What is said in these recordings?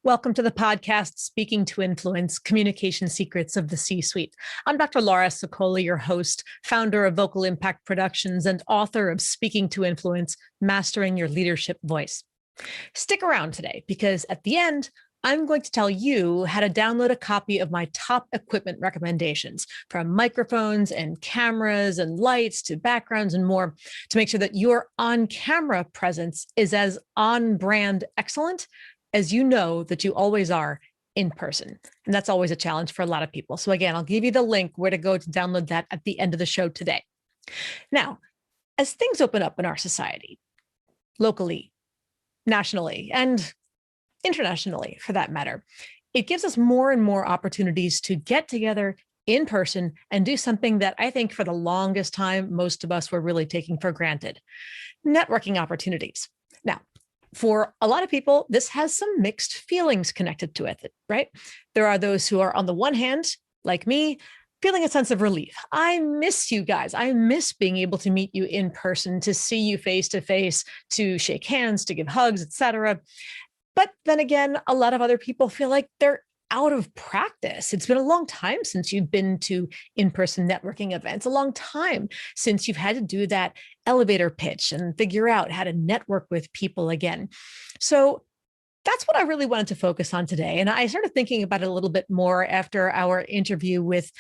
Welcome to the podcast, Speaking to Influence, Communication Secrets of the C-Suite. I'm Dr. Laura Sicola, your host, founder of Vocal Impact Productions and author of Speaking to Influence, Mastering Your Leadership Voice. Stick around today because at the end, I'm going to tell you how to download a copy of my top equipment recommendations, from microphones and cameras and lights to backgrounds and more, to make sure that your on-camera presence is as on-brand excellent as you know that you always are in person. And that's always a challenge for a lot of people. So again, I'll give you the link where to go to download that at the end of the show today. Now, as things open up in our society, locally, nationally, and internationally for that matter, it gives us more and more opportunities to get together in person and do something that I think for the longest time, most of us were really taking for granted: networking opportunities. Now, for a lot of people, this has some mixed feelings connected to it, right? There are those who are, on the one hand, like me, feeling a sense of relief. I miss you guys. I miss being able to meet you in person, to see you face to face, to shake hands, to give hugs, etc. But then again, a lot of other people feel like they're out of practice. It's been a long time since you've been to in-person networking events, a long time since you've had to do that elevator pitch and figure out how to network with people again. So that's what I really wanted to focus on today. And I started thinking about it a little bit more after our interview with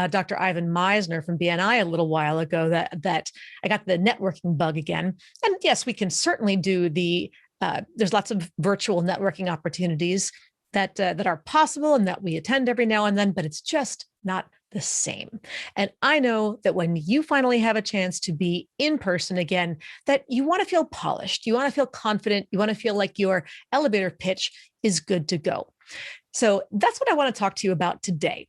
Dr. Ivan Meisner from BNI a little while ago, that I got the networking bug again. And yes, we can certainly do there's lots of virtual networking opportunities that are possible and that we attend every now and then, but it's just not the same. And I know that when you finally have a chance to be in person again, that you want to feel polished, you want to feel confident, you want to feel like your elevator pitch is good to go. So that's what I want to talk to you about today.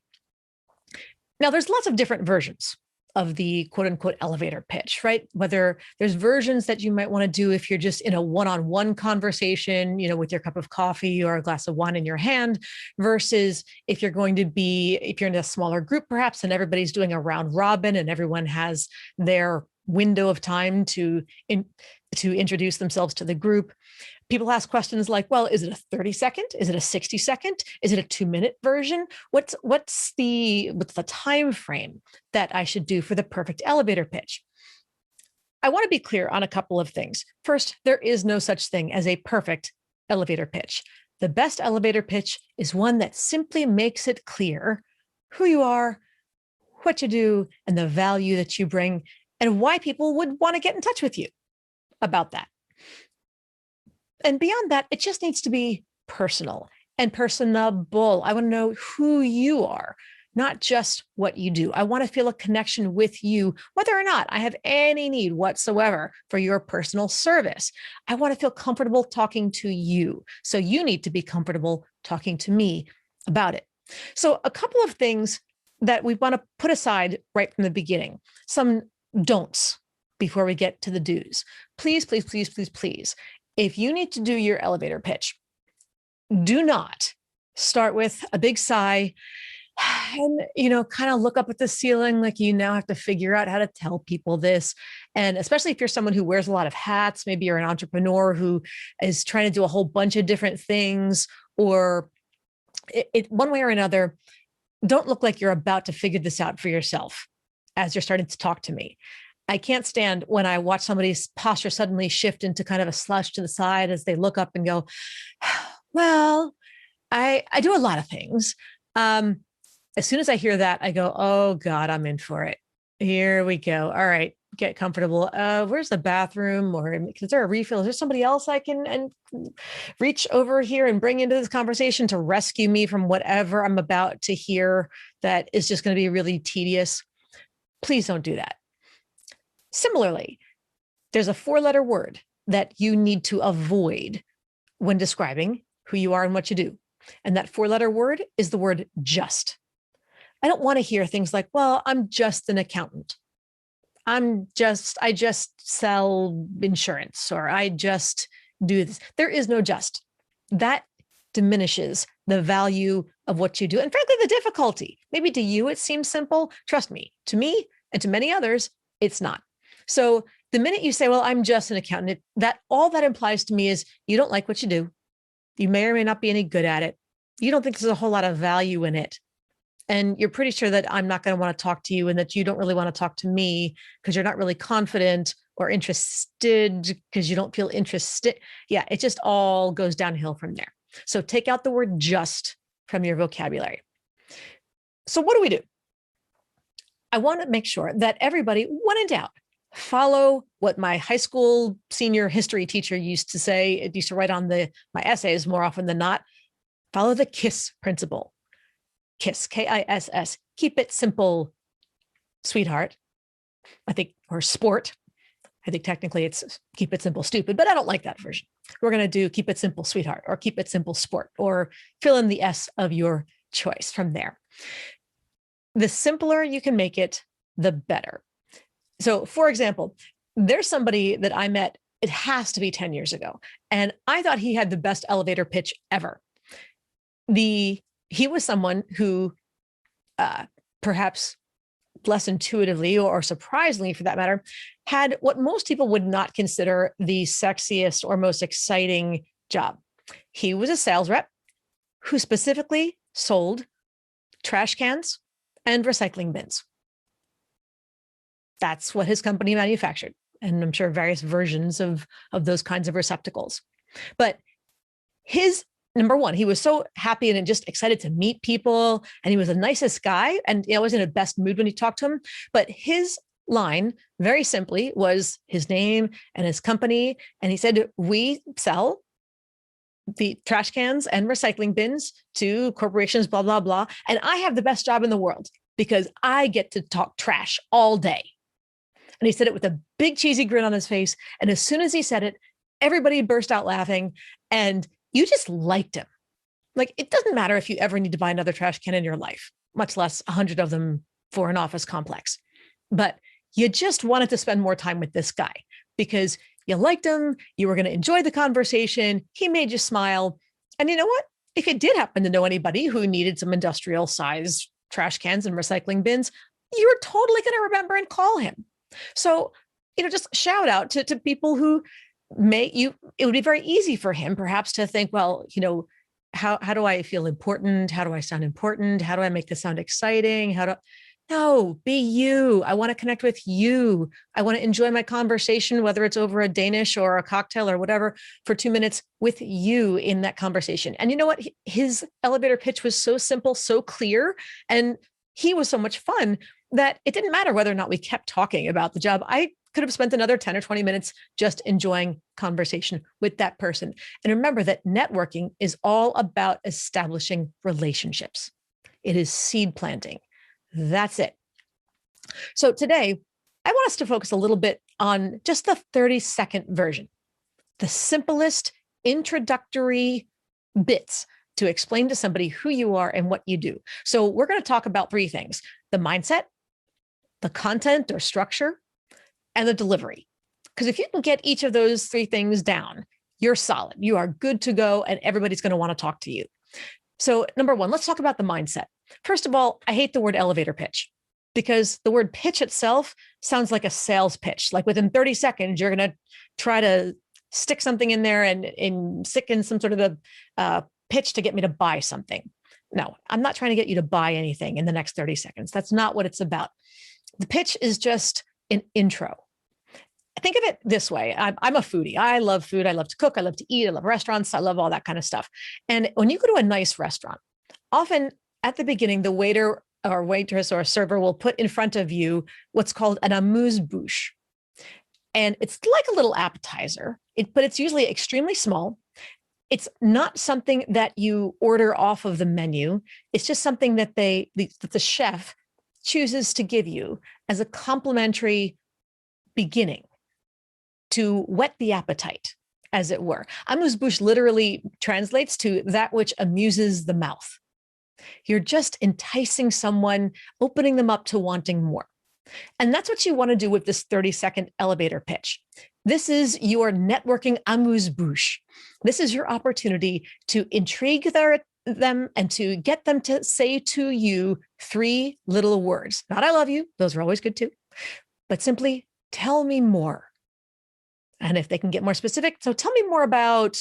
Now, there's lots of different versions of the quote unquote elevator pitch, right? Whether there's versions that you might want to do if you're just in a one-on-one conversation, with your cup of coffee or a glass of wine in your hand, versus if you're in a smaller group, perhaps, and everybody's doing a round robin and everyone has their window of time to introduce themselves to the group. People ask questions like, well, is it a 30-second? Is it a 60-second? Is it a 2-minute version? What's the time frame that I should do for the perfect elevator pitch? I want to be clear on a couple of things. First, there is no such thing as a perfect elevator pitch. The best elevator pitch is one that simply makes it clear who you are, what you do, and the value that you bring, and why people would want to get in touch with you about that. And beyond that, it just needs to be personal and personable. I want to know who you are, not just what you do. I want to feel a connection with you, whether or not I have any need whatsoever for your personal service. I want to feel comfortable talking to you. So you need to be comfortable talking to me about it. So a couple of things that we want to put aside right from the beginning, some don'ts before we get to the do's. Please, please, please, please, please. If you need to do your elevator pitch, do not start with a big sigh and, kind of look up at the ceiling like you now have to figure out how to tell people this. And especially if you're someone who wears a lot of hats, maybe you're an entrepreneur who is trying to do a whole bunch of different things, or one way or another, don't look like you're about to figure this out for yourself as you're starting to talk to me. I can't stand when I watch somebody's posture suddenly shift into kind of a slouch to the side as they look up and go, well, I do a lot of things. As soon as I hear that, I go, oh God, I'm in for it. Here we go. All right, get comfortable. Where's the bathroom? Or is there a refill? Is there somebody else I can reach over here and bring into this conversation to rescue me from whatever I'm about to hear that is just going to be really tedious? Please don't do that. Similarly, there's a 4-letter word that you need to avoid when describing who you are and what you do. And that 4-letter word is the word just. I don't want to hear things like, well, I'm just an accountant. I just sell insurance, or I just do this. There is no just. That diminishes the value of what you do. And frankly, the difficulty. Maybe to you, it seems simple. Trust me, to me and to many others, it's not. So the minute you say, well, I'm just an accountant, that all that implies to me is you don't like what you do. You may or may not be any good at it. You don't think there's a whole lot of value in it. And you're pretty sure that I'm not going to want to talk to you and that you don't really want to talk to me because you're not really confident or interested because you don't feel interested. Yeah, it just all goes downhill from there. So take out the word just from your vocabulary. So what do? I want to make sure that everybody, when in doubt, follow what my high school senior history teacher used to say. It used to write on my essays more often than not. Follow the KISS principle. KISS, K-I-S-S. Keep it simple, sweetheart. I think, or sport. I think technically it's keep it simple, stupid, but I don't like that version. We're going to do keep it simple, sweetheart, or keep it simple, sport, or fill in the S of your choice from there. The simpler you can make it, the better. So, for example, there's somebody that I met, it has to be 10 years ago, and I thought he had the best elevator pitch ever. He was someone who perhaps less intuitively or surprisingly for that matter, had what most people would not consider the sexiest or most exciting job. He was a sales rep who specifically sold trash cans and recycling bins. That's what his company manufactured. And I'm sure various versions of those kinds of receptacles. But his number one, he was so happy and just excited to meet people. And he was the nicest guy. And I was in the best mood when he talked to him. But his line, very simply, was his name and his company. And he said, we sell the trash cans and recycling bins to corporations, blah, blah, blah. And I have the best job in the world because I get to talk trash all day. And he said it with a big cheesy grin on his face. And as soon as he said it, everybody burst out laughing. And you just liked him. Like, it doesn't matter if you ever need to buy another trash can in your life, much less 100 of them for an office complex. But you just wanted to spend more time with this guy because you liked him. You were going to enjoy the conversation. He made you smile. And you know what? If you did happen to know anybody who needed some industrial size trash cans and recycling bins, you're totally going to remember and call him. So, just shout out to people who it would be very easy for him perhaps to think, well, how do I feel important? How do I sound important? How do I make this sound exciting? No, be you. I want to connect with you. I want to enjoy my conversation, whether it's over a Danish or a cocktail or whatever, for 2 minutes with you in that conversation. And you know what? His elevator pitch was so simple, so clear, and he was so much fun that it didn't matter whether or not we kept talking about the job. I could have spent another 10 or 20 minutes just enjoying conversation with that person. And remember that networking is all about establishing relationships. It is seed planting. That's it. So today, I want us to focus a little bit on just the 30-second version, the simplest introductory bits to explain to somebody who you are and what you do. So we're going to talk about three things: the mindset, the content or structure, and the delivery. Because if you can get each of those three things down, you're solid. You are good to go, and everybody's going to want to talk to you. So number one, let's talk about the mindset. First of all, I hate the word elevator pitch because the word pitch itself sounds like a sales pitch. Like within 30 seconds, you're going to try to stick something in there and stick in some sort of a pitch to get me to buy something. No, I'm not trying to get you to buy anything in the next 30 seconds. That's not what it's about. The pitch is just an intro. Think of it this way. I'm a foodie. I love food. I love to cook. I love to eat. I love restaurants. I love all that kind of stuff. And when you go to a nice restaurant, often at the beginning, the waiter or waitress or server will put in front of you what's called an amuse bouche. And it's like a little appetizer, but it's usually extremely small. It's not something that you order off of the menu. It's just something that the chef chooses to give you as a complimentary beginning to whet the appetite, as it were. Amuse bouche literally translates to that which amuses the mouth. You're just enticing someone, opening them up to wanting more. And that's what you want to do with this 30-second elevator pitch. This is your networking amuse bouche. This is your opportunity to intrigue them and to get them to say to you three little words. Not "I love you," those are always good too, but simply "tell me more." And if they can get more specific, so tell me more about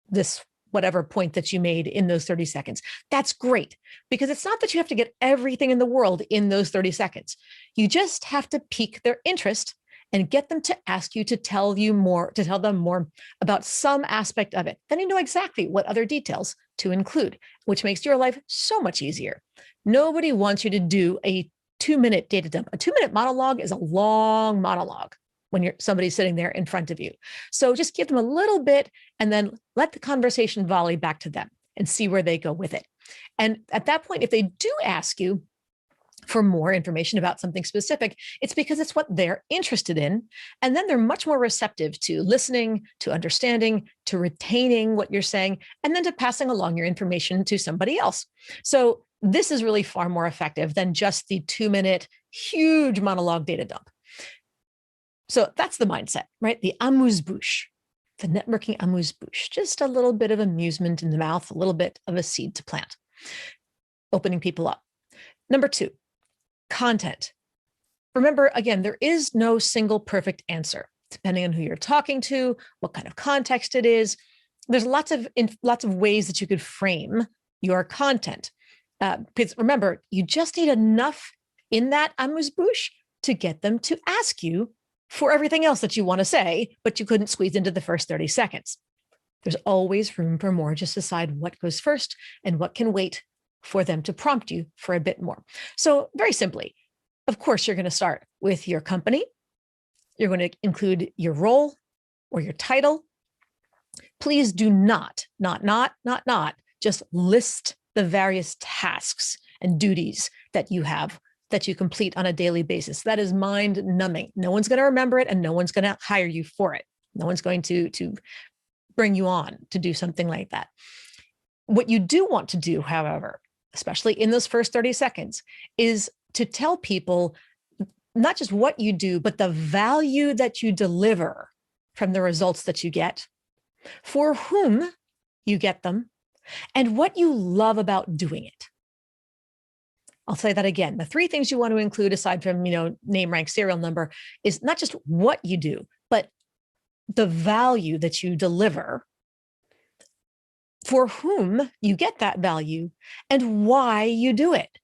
this whatever point that you made in those 30 seconds. That's great, because it's not that you have to get everything in the world in those 30 seconds. You just have to pique their interest and get them to ask you to tell them more about some aspect of it. Then you know exactly what other details to include, which makes your life so much easier. Nobody wants you to do a 2-minute data dump. A 2-minute monologue is a long monologue when somebody's sitting there in front of you. So just give them a little bit and then let the conversation volley back to them and see where they go with it. And at that point, if they do ask you for more information about something specific, it's because it's what they're interested in. And then they're much more receptive to listening, to understanding, to retaining what you're saying, and then to passing along your information to somebody else. So this is really far more effective than just the 2-minute huge monologue data dump. So that's the mindset, right? The amuse bouche, the networking amuse bouche, just a little bit of amusement in the mouth, a little bit of a seed to plant, opening people up. Number 2, content. Remember, again, there is no single perfect answer, depending on who you're talking to, what kind of context it is. There's lots of ways that you could frame your content. Because remember, you just need enough in that amuse-bouche to get them to ask you for everything else that you want to say, but you couldn't squeeze into the first 30 seconds. There's always room for more. Just decide what goes first and what can wait for them to prompt you for a bit more. So very simply, of course, you're going to start with your company. You're going to include your role or your title. Please do not just list the various tasks and duties that you have that you complete on a daily basis. That is mind numbing. No one's going to remember it and no one's going to hire you for it. No one's going to bring you on to do something like that. What you do want to do, however, especially in those first 30 seconds, is to tell people not just what you do, but the value that you deliver from the results that you get, for whom you get them, and what you love about doing it. I'll say that again. The 3 things you want to include, aside from, name, rank, serial number, is not just what you do, but the value that you deliver, for whom you get that value, and why you do it.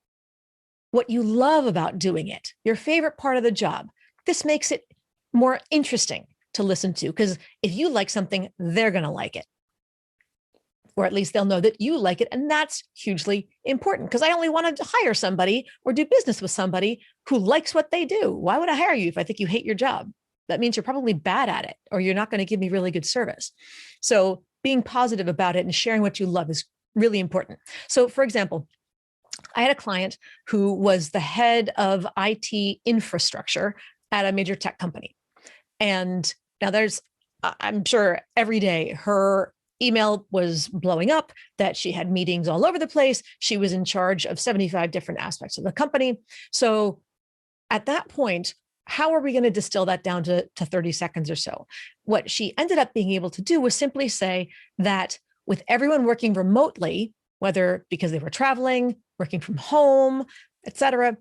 What you love about doing it, your favorite part of the job. This makes it more interesting to listen to, because if you like something, they're going to like it. Or at least they'll know that you like it. And that's hugely important, because I only want to hire somebody or do business with somebody who likes what they do. Why would I hire you if I think you hate your job? That means you're probably bad at it, or you're not going to give me really good service. So being positive about it and sharing what you love is really important. So for example, I had a client who was the head of IT infrastructure at a major tech company. And now I'm sure every day her email was blowing up, that she had meetings all over the place. She was in charge of 75 different aspects of the company. So at that point, how are we going to distill that down to 30 seconds or so? What she ended up being able to do was simply say that with everyone working remotely, whether because they were traveling, working from home, et cetera,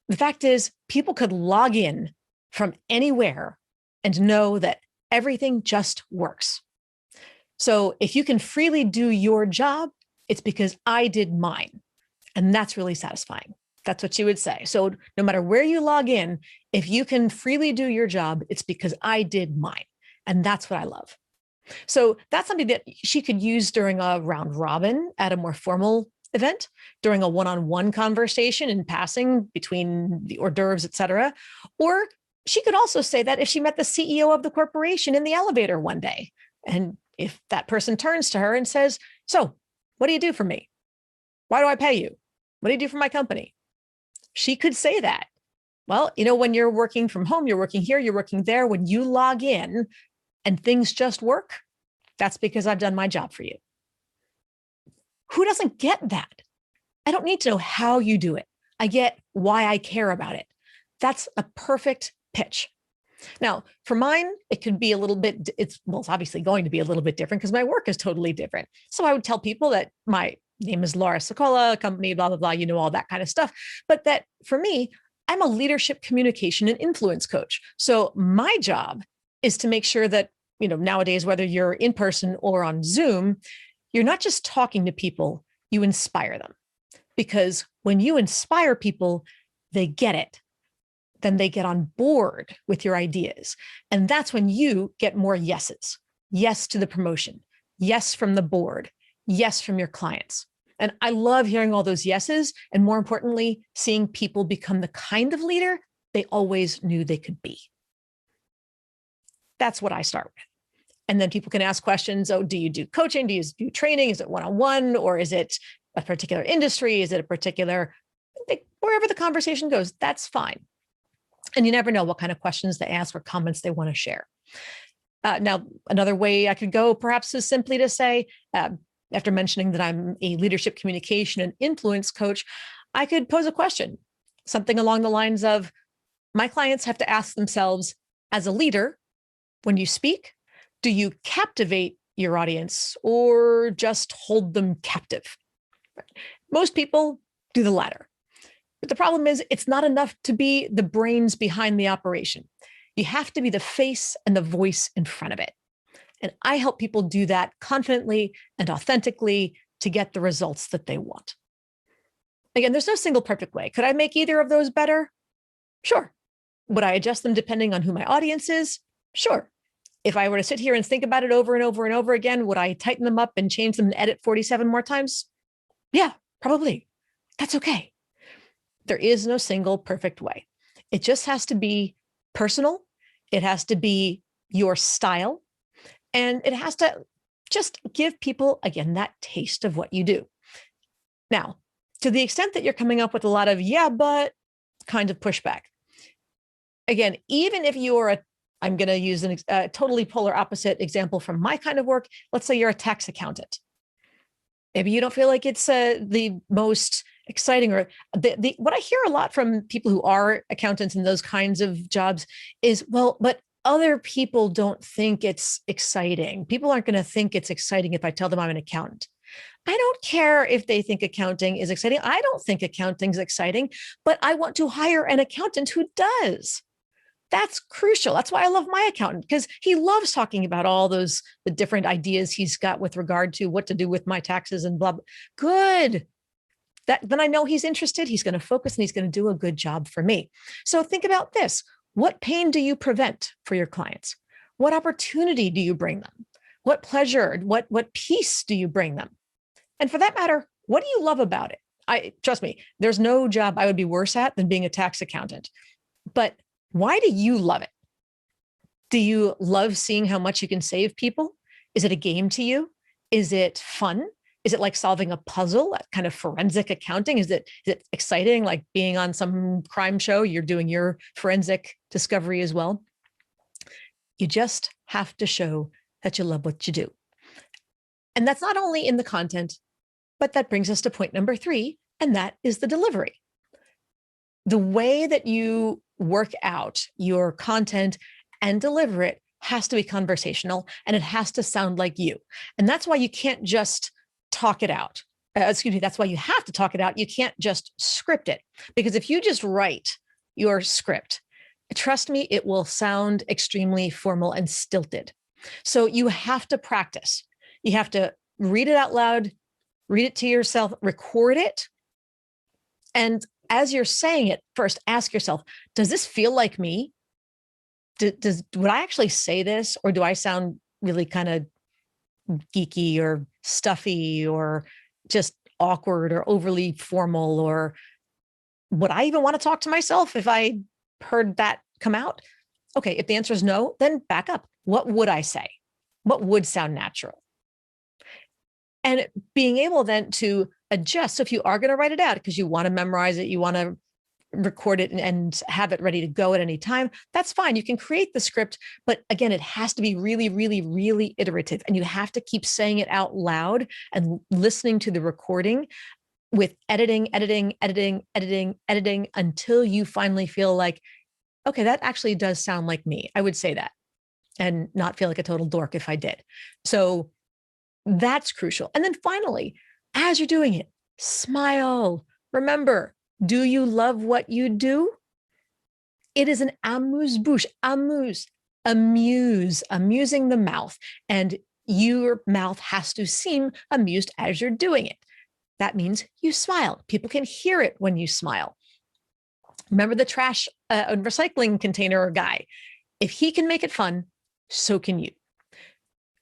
the fact is people could log in from anywhere and know that everything just works. So if you can freely do your job, it's because I did mine. And that's really satisfying. That's what you would say. So no matter where you log in, if you can freely do your job, it's because I did mine. And that's what I love. So that's something that she could use during a round robin at a more formal event, during a one-on-one conversation in passing between the hors d'oeuvres, et cetera. Or she could also say that if she met the CEO of the corporation in the elevator one day, and if that person turns to her and says, "So what do you do for me? Why do I pay you? What do you do for my company?" She could say that. Well, when you're working from home, you're working here, you're working there. When you log in and things just work, that's because I've done my job for you. Who doesn't get that? I don't need to know how you do it. I get why I care about it. That's a perfect pitch. Now, for mine, it could be a little bit, it's obviously going to be a little bit different because my work is totally different. So I would tell people that my name is Laura Sicola, company, blah, blah, blah, all that kind of stuff. But that for me, I'm a leadership communication and influence coach. So my job is to make sure that nowadays, whether you're in person or on Zoom, you're not just talking to people, you inspire them. Because when you inspire people, they get it. Then they get on board with your ideas. And that's when you get more yeses. Yes to the promotion. Yes from the board. Yes from your clients. And I love hearing all those yeses. And more importantly, seeing people become the kind of leader they always knew they could be. That's what I start with. And then people can ask questions. Oh, do you do coaching? Do you do training? Is it one-on-one? Or is it a particular industry? Is it a particular, wherever the conversation goes, that's fine. And you never know what kind of questions they ask or comments they want to share. Now, another way I could go perhaps is simply to say, after mentioning that I'm a leadership communication and influence coach, I could pose a question, something along the lines of, my clients have to ask themselves, as a leader, when you speak, do you captivate your audience or just hold them captive? Most people do the latter. But the problem is, it's not enough to be the brains behind the operation. You have to be the face and the voice in front of it. And I help people do that confidently and authentically to get the results that they want. Again, there's no single perfect way. Could I make either of those better? Sure. Would I adjust them depending on who my audience is? Sure. If I were to sit here and think about it over and over and over again, would I tighten them up and change them and edit 47 more times? Yeah, probably. That's okay. There is no single perfect way. It just has to be personal. It has to be your style. And it has to just give people, again, that taste of what you do. Now, to the extent that you're coming up with a lot of, yeah, but kind of pushback. Again, even if you're I'm going to use a totally polar opposite example from my kind of work. Let's say you're a tax accountant. Maybe you don't feel like it's the most exciting, or what I hear a lot from people who are accountants in those kinds of jobs is, well, but other people don't think it's exciting. People aren't going to think it's exciting if I tell them I'm an accountant. I don't care if they think accounting is exciting. I don't think accounting is exciting, but I want to hire an accountant who does. That's crucial. That's why I love my accountant, because he loves talking about all the different ideas he's got with regard to what to do with my taxes and blah, blah. Good. Then I know he's interested. He's going to focus and he's going to do a good job for me. So think about this. What pain do you prevent for your clients? What opportunity do you bring them? What pleasure, what peace do you bring them? And for that matter, what do you love about it? Trust me, there's no job I would be worse at than being a tax accountant. But why do you love it? Do you love seeing how much you can save people? Is it a game to you? Is it fun? Is it like solving a puzzle, kind of forensic accounting? Is it exciting, like being on some crime show? You're doing your forensic discovery as well. You just have to show that you love what you do. And that's not only in the content, but that brings us to point number 3, and that is the delivery. The way that you work out your content and deliver it has to be conversational, and it has to sound like you. And that's why you can't just talk it out. That's why you have to talk it out. You can't just script it, because if you just write your script, trust me, it will sound extremely formal and stilted. So you have to practice. You have to read it out loud, read it to yourself, record it. And as you're saying it, first ask yourself, does this feel like me? Would I actually say this? Or do I sound really kind of geeky or stuffy or just awkward or overly formal? Or would I even want to talk to myself if I heard that come out? Okay, if the answer is no, then back up. What would I say? What would sound natural? And being able then to adjust. So if you are going to write it out because you want to memorize it, you want to record it and have it ready to go at any time, that's fine. You can create the script, but again, it has to be really, really, really iterative. And you have to keep saying it out loud and listening to the recording with editing until you finally feel like, okay, that actually does sound like me. I would say that and not feel like a total dork if I did. So that's crucial. And then finally, as you're doing it, smile. Remember, do you love what you do? It is an amuse bouche. Amuse. amuse, amusing the mouth. And your mouth has to seem amused as you're doing it. That means you smile. People can hear it when you smile. Remember the trash and recycling container guy. If he can make it fun, so can you.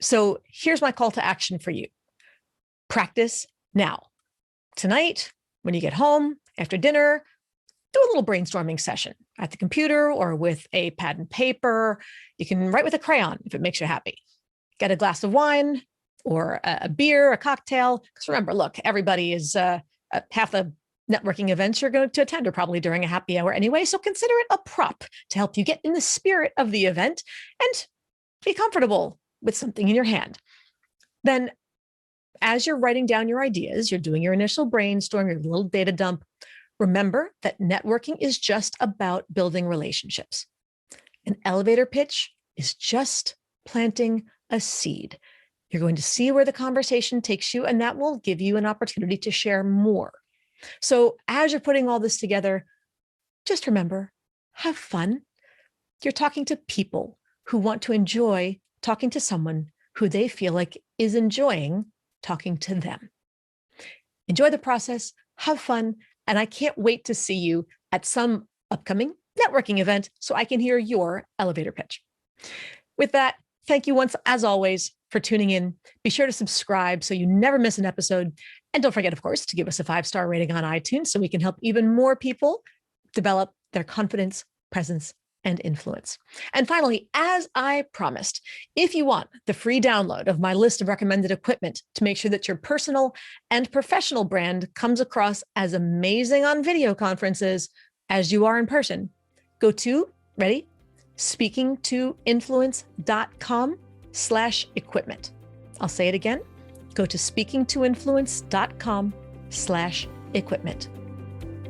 So here's my call to action for you. Practice now. Tonight, when you get home, after dinner, do a little brainstorming session at the computer or with a pad and paper. You can write with a crayon if it makes you happy. Get a glass of wine or a beer, a cocktail. Because remember, look, everybody is half the networking events you're going to attend are probably during a happy hour anyway. So consider it a prop to help you get in the spirit of the event and be comfortable with something in your hand. Then, as you're writing down your ideas, you're doing your initial brainstorm, your little data dump, remember that networking is just about building relationships. An elevator pitch is just planting a seed. You're going to see where the conversation takes you, and that will give you an opportunity to share more. So as you're putting all this together, just remember, have fun. You're talking to people who want to enjoy talking to someone who they feel like is enjoying talking to them. Enjoy the process, have fun, and I can't wait to see you at some upcoming networking event so I can hear your elevator pitch. With that, thank you once, as always, for tuning in. Be sure to subscribe so you never miss an episode. And don't forget, of course, to give us a 5-star rating on iTunes so we can help even more people develop their confidence, presence, and influence. And finally, as I promised, if you want the free download of my list of recommended equipment to make sure that your personal and professional brand comes across as amazing on video conferences as you are in person, go to, ready? speakingtoinfluence.com/equipment. I'll say it again. Go to speakingtoinfluence.com/equipment.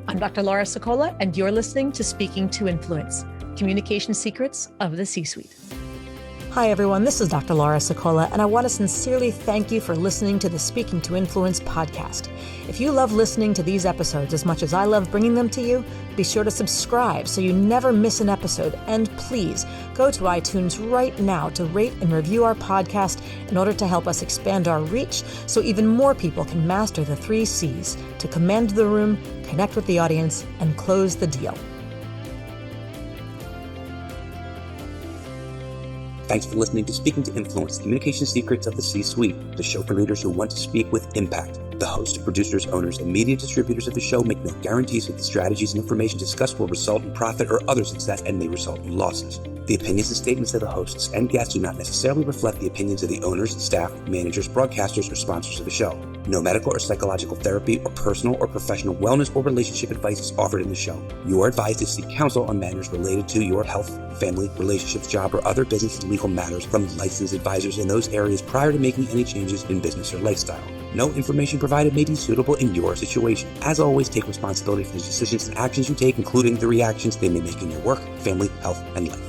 I'm Dr. Laura Sicola, and you're listening to Speaking to Influence, Communication Secrets of the C-Suite. Hi, everyone. This is Dr. Laura Sicola, and I want to sincerely thank you for listening to the Speaking to Influence podcast. If you love listening to these episodes as much as I love bringing them to you, be sure to subscribe so you never miss an episode. And please go to iTunes right now to rate and review our podcast in order to help us expand our reach so even more people can master the 3 C's to command the room, connect with the audience, and close the deal. Thanks for listening to Speaking to Influence, Communication Secrets of the C-Suite, the show for leaders who want to speak with impact. The hosts, producers, owners, and media distributors of the show make no guarantees that the strategies and information discussed will result in profit or other success and may result in losses. The opinions and statements of the hosts and guests do not necessarily reflect the opinions of the owners, staff, managers, broadcasters, or sponsors of the show. No medical or psychological therapy or personal or professional wellness or relationship advice is offered in the show. You are advised to seek counsel on matters related to your health, family, relationships, job, or other business and legal matters from licensed advisors in those areas prior to making any changes in business or lifestyle. No information provided may be suitable in your situation. As always, take responsibility for the decisions and actions you take, including the reactions they may make in your work, family, health, and life.